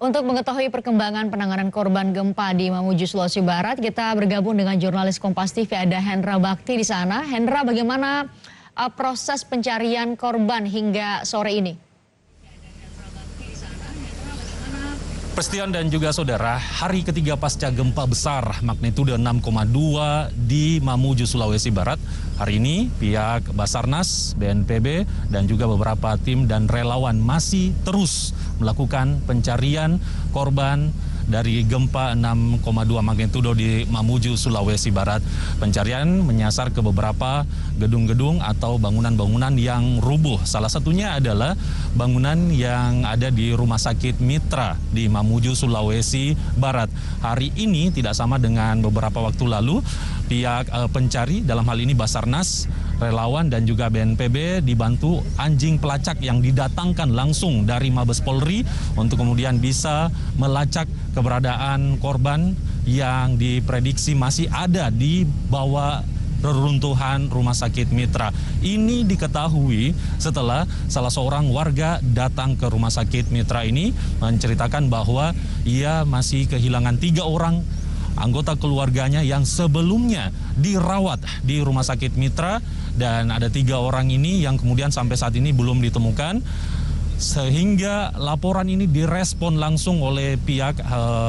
Untuk mengetahui perkembangan penanganan korban gempa di Mamuju, Sulawesi Barat, kita bergabung dengan jurnalis Kompas TV, ada Hendra Bakti di sana. Hendra, bagaimana proses pencarian korban hingga sore ini? Presiden dan juga saudara, hari ketiga pasca gempa besar magnitudo 6,2 di Mamuju, Sulawesi Barat. Hari ini pihak Basarnas, BNPB, dan juga beberapa tim dan relawan masih terus melakukan pencarian korban dari gempa 6,2 magnitudo di Mamuju, Sulawesi Barat. Pencarian menyasar ke beberapa gedung-gedung atau bangunan-bangunan yang rubuh. Salah satunya adalah bangunan yang ada di Rumah Sakit Mitra di Mamuju, Sulawesi Barat. Hari ini tidak sama dengan beberapa waktu lalu. Pihak pencari, dalam hal ini Basarnas, relawan dan juga BNPB dibantu anjing pelacak yang didatangkan langsung dari Mabes Polri untuk kemudian bisa melacak keberadaan korban yang diprediksi masih ada di bawah reruntuhan Rumah Sakit Mitra. Ini diketahui setelah salah seorang warga datang ke Rumah Sakit Mitra ini menceritakan bahwa ia masih kehilangan 3 orang anggota keluarganya yang sebelumnya dirawat di Rumah Sakit Mitra, dan ada 3 orang ini yang kemudian sampai saat ini belum ditemukan. Sehingga laporan ini direspon langsung oleh pihak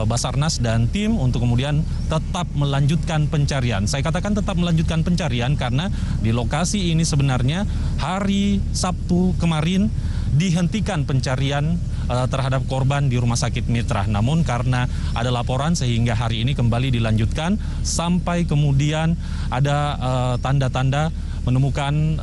Basarnas dan tim untuk kemudian tetap melanjutkan pencarian. Saya katakan tetap melanjutkan pencarian karena di lokasi ini sebenarnya hari Sabtu kemarin dihentikan pencarian terhadap korban di Rumah Sakit Mitra. Namun karena ada laporan sehingga hari ini kembali dilanjutkan sampai kemudian ada tanda-tanda menemukan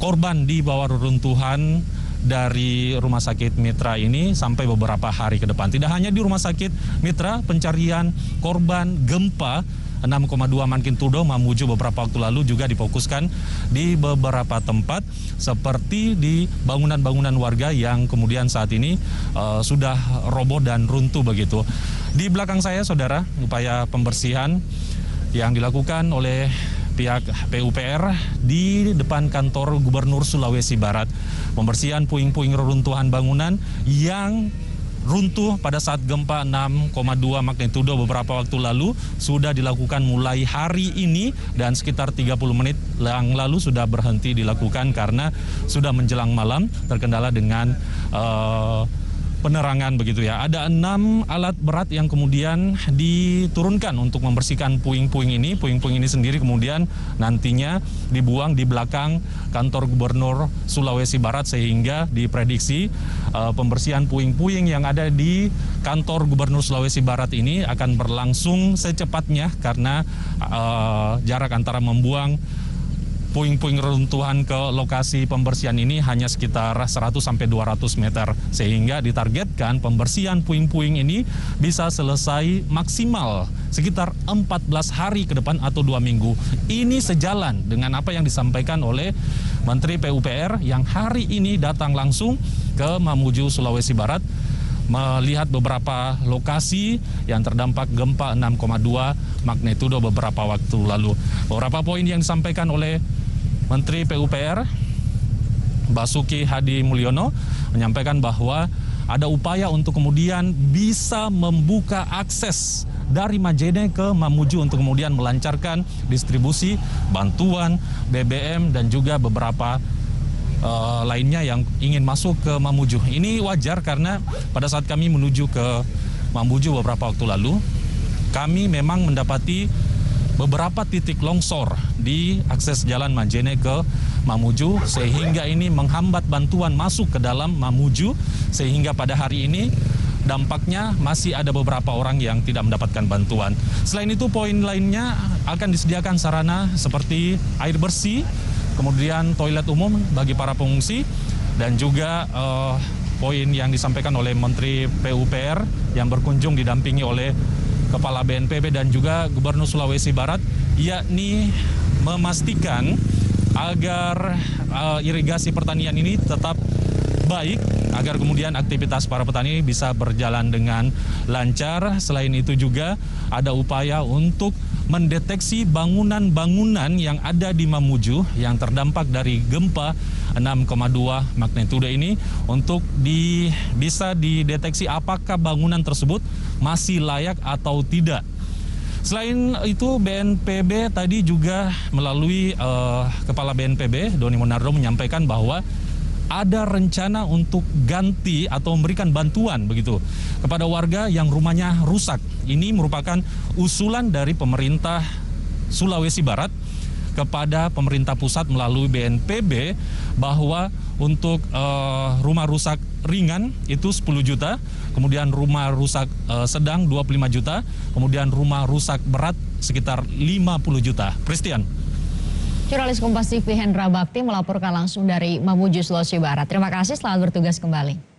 korban di bawah reruntuhan dari Rumah Sakit Mitra ini sampai beberapa hari ke depan. Tidak hanya di Rumah Sakit Mitra, pencarian korban gempa 6,2 magnitudo Mamuju beberapa waktu lalu juga difokuskan di beberapa tempat seperti di bangunan-bangunan warga yang kemudian saat ini sudah roboh dan runtuh begitu. Di belakang saya, saudara, upaya pembersihan yang dilakukan oleh pihak PUPR di depan kantor Gubernur Sulawesi Barat. Pembersihan puing-puing reruntuhan bangunan yang runtuh pada saat gempa 6,2 magnitudo beberapa waktu lalu sudah dilakukan mulai hari ini, dan sekitar 30 menit yang lalu sudah berhenti dilakukan karena sudah menjelang malam terkendala dengan penerangan begitu ya. Ada 6 alat berat yang kemudian diturunkan untuk membersihkan puing-puing ini. Puing-puing ini sendiri kemudian nantinya dibuang di belakang kantor Gubernur Sulawesi Barat, sehingga diprediksi pembersihan puing-puing yang ada di kantor Gubernur Sulawesi Barat ini akan berlangsung secepatnya karena jarak antara membuang puing-puing reruntuhan ke lokasi pembersihan ini hanya sekitar 100-200 meter, sehingga ditargetkan pembersihan puing-puing ini bisa selesai maksimal sekitar 14 hari ke depan atau 2 minggu. Ini sejalan dengan apa yang disampaikan oleh Menteri PUPR yang hari ini datang langsung ke Mamuju, Sulawesi Barat, melihat beberapa lokasi yang terdampak gempa 6,2 magnitudo beberapa waktu lalu. Beberapa poin yang disampaikan oleh Menteri PUPR Basuki Hadi Mulyono menyampaikan bahwa ada upaya untuk kemudian bisa membuka akses dari Majene ke Mamuju untuk kemudian melancarkan distribusi bantuan BBM dan juga beberapa lainnya yang ingin masuk ke Mamuju. Ini wajar karena pada saat kami menuju ke Mamuju beberapa waktu lalu, kami memang mendapati beberapa titik longsor di akses jalan Majene ke Mamuju, sehingga ini menghambat bantuan masuk ke dalam Mamuju, sehingga pada hari ini dampaknya masih ada beberapa orang yang tidak mendapatkan bantuan. Selain itu, poin lainnya akan disediakan sarana seperti air bersih, kemudian toilet umum bagi para pengungsi, dan juga poin yang disampaikan oleh Menteri PUPR yang berkunjung didampingi oleh Kepala BNPB dan juga Gubernur Sulawesi Barat, yakni memastikan agar irigasi pertanian ini tetap baik, agar kemudian aktivitas para petani bisa berjalan dengan lancar. Selain itu juga ada upaya untuk mendeteksi bangunan-bangunan yang ada di Mamuju yang terdampak dari gempa 6,2 magnitudo ini untuk bisa dideteksi apakah bangunan tersebut masih layak atau tidak. Selain itu, BNPB tadi juga melalui Kepala BNPB, Doni Monardo, menyampaikan bahwa ada rencana untuk ganti atau memberikan bantuan begitu kepada warga yang rumahnya rusak. Ini merupakan usulan dari pemerintah Sulawesi Barat kepada pemerintah pusat melalui BNPB bahwa untuk rumah rusak ringan itu 10 juta, kemudian rumah rusak sedang 25 juta, kemudian rumah rusak berat sekitar 50 juta. Christian. Jurnalis Kompas TV Hendra Bakti melaporkan langsung dari Mamuju, Sulawesi Barat. Terima kasih, selamat bertugas kembali.